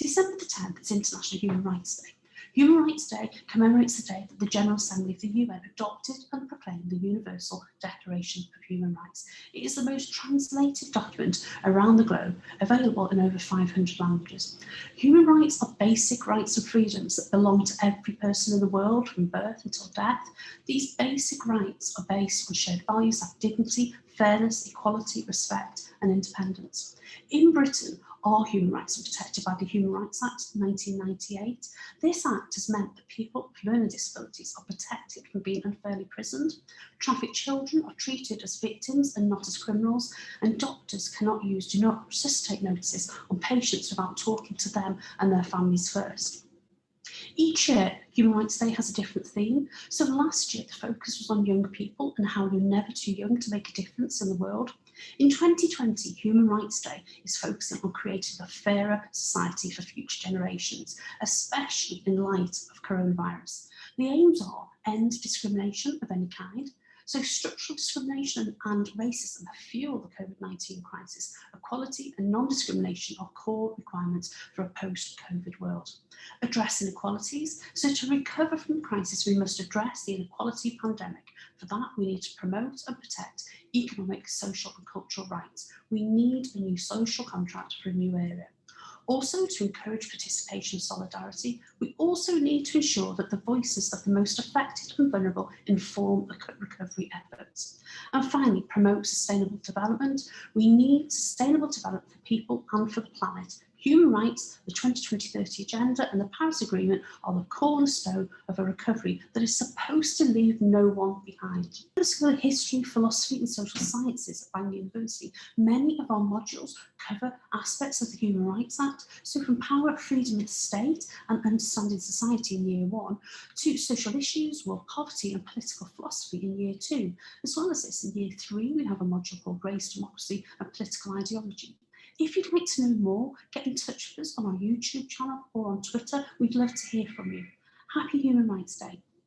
December the 10th is International Human Rights Day. Human Rights Day commemorates the day that the General Assembly of the UN adopted and proclaimed the Universal Declaration of Human Rights. It is the most translated document around the globe, available in over 500 languages. Human rights are basic rights and freedoms that belong to every person in the world from birth until death. These basic rights are based on shared values like dignity, fairness, equality, respect and independence. In Britain, all human rights are protected by the Human Rights Act of 1998. This act has meant that people with learning disabilities are protected from being unfairly imprisoned. Trafficked children are treated as victims and not as criminals, and doctors cannot use do not resuscitate notices on patients without talking to them and their families first. Each year, Human Rights Day has a different theme. So last year, the focus was on young people and how you're never too young to make a difference in the world. In 2020, Human Rights Day is focusing on creating a fairer society for future generations, especially in light of coronavirus. The aims are end discrimination of any kind. So structural discrimination and racism have fueled the COVID-19 crisis. Equality and non-discrimination are core requirements for a post-COVID world. Address inequalities. So to recover from the crisis, we must address the inequality pandemic. For that, we need to promote and protect economic, social and cultural rights. We need a new social contract for a new era. Also, to encourage participation and solidarity, we also need to ensure that the voices of the most affected and vulnerable inform the recovery efforts. And finally, promote sustainable development. We need sustainable development for people and for the planet. Human rights, the 2020-30 Agenda and the Paris Agreement are the cornerstone of a recovery that is supposed to leave no one behind. In the School of History, Philosophy and Social Sciences at Bangor University, many of our modules cover aspects of the Human Rights Act, so from power, freedom of the state and understanding society in year 1 to social issues, world poverty and political philosophy in year 2. As well as this, in year 3 we have a module called Race, Democracy and Political Ideology. If you'd like to know more, get in touch with us on our YouTube channel or on Twitter. We'd love to hear from you. Happy Human Rights Day.